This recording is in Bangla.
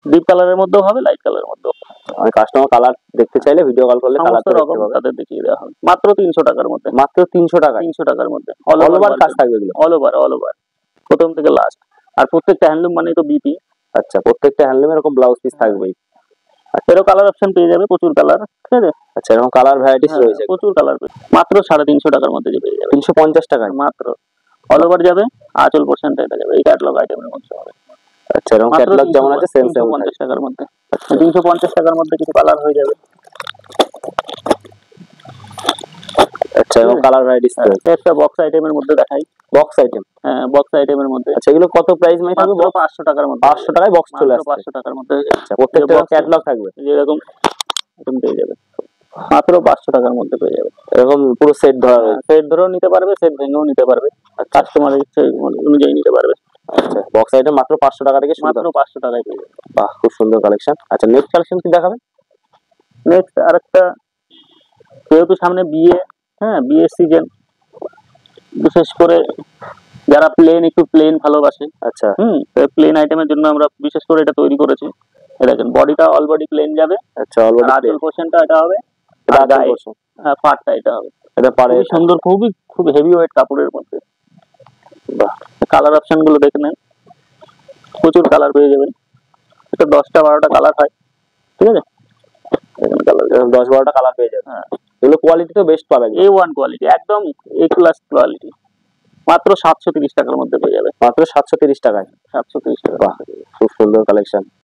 ডিপ কালারের মধ্যেও হবে, লাইট কালারের মধ্যেও। আমি কাস্টমার কালার দেখতে চাইলে ভিডিও কল করলে কালার রকম তাদের দেখিয়ে দেওয়া হবে মাত্র 300 টাকার মধ্যে। মাত্র 300 টাকা? 300 টাকার মধ্যে অল ওভার কাজ থাকবে এগুলো? অল ওভার প্রথম থেকে লাস্ট। আর প্রত্যেকটা হ্যান্ডলুম মানে তো বিপি। আচ্ছা, প্রত্যেকটা হ্যান্ডলুমে এরকম ব্লাউজ পিস থাকবেই। এরও কালার অপশন পেয়ে যাবে, প্রচুর কালার, ঠিক আছে। আচ্ছা, এরকম কালার ভ্যারাইটিস রয়েছে, প্রচুর কালার মাত্র 350 টাকার মধ্যে পেয়ে যাবে। 350 টাকায় মাত্র। অল ওভার যাবে, আঁচল পোর্শনটা এটা যাবে, এই ক্যাটালগ আইটেমের মধ্যে হবে। আচ্ছা, এরকম ক্যাটালগ যেমন আছে সেম 350 টাকার মধ্যে। 350 টাকার মধ্যে কিছু কালার হয়ে যাবে। আচ্ছা, এরকম কালার ভ্যারাইটিস রয়েছে। একটা বক্স আইটেমের মধ্যে দেখাই। Box item? হ্যাঁ, বক্স আইটেমের মধ্যে। আচ্ছা, এগুলো কত প্রাইস মানে থাকবে? 500 টাকার মধ্যে। 500 টাকায় বক্স চলে আসছে? 500 টাকার মধ্যে। আচ্ছা, প্রত্যেকটা ক্যাটালগ থাকবে যেরকম আইটেম পেয়ে যাবে মাত্র 500 টাকার মধ্যে পেয়ে যাবে। এরকম পুরো সেট ধরা রয়েছে? সেট ধরেও নিতে পারবে, সেট ভেঙেও নিতে পারবে, কাস্টমারের ইচ্ছে অনুযায়ী নিতে পারবে। আচ্ছা, বক্স আইটেম মাত্র 500 টাকা থেকে শুরু? মাত্র 500 টাকায় পেয়ে যাবে। বাহ, খুব সুন্দর কালেকশন। আচ্ছা, নেক্সট কালেকশন কি দেখাবেন? নেক্সট আরেকটা, যেহেতু সামনে বিয়ে, হ্যাঁ বিয়ের সিজন, বিশেষ করে যারা একটু প্লেন ভালোবাসে, আচ্ছা, প্লেন আইটেমের জন্য আমরা বিশেষ করে এটা তৈরি করেছি। দেখেন, বডিটা অল বডি প্লেন যাবে। আচ্ছা, অল বডি আঁচল পোর্শনটা এটা হবে, এটা আঁচল পোর্শন, পাটটা এটা হবে। এটা পারে সুন্দর, খুব হেভি ওয়েট কাপড়ের মধ্যে। বাহ, কালার অপশন গুলো দেখে নেন, প্রচুর কালার পেয়ে যাবেন। এটা 10টা 12টা কালার হয়, ঠিক আছে। দেখেন কালার 10-12টা কালার পেয়ে যাবেন। হ্যাঁ, এগুলো কোয়ালিটি তো বেস্ট পাবেন, A1 কোয়ালিটি, একদম A ক্লাস কোয়ালিটি। মাত্র 730 টাকার মধ্যে পেয়ে যাবে। মাত্র 730 টাকায়? 730 টাকা। বাহ, খুব সুন্দর কালেকশন।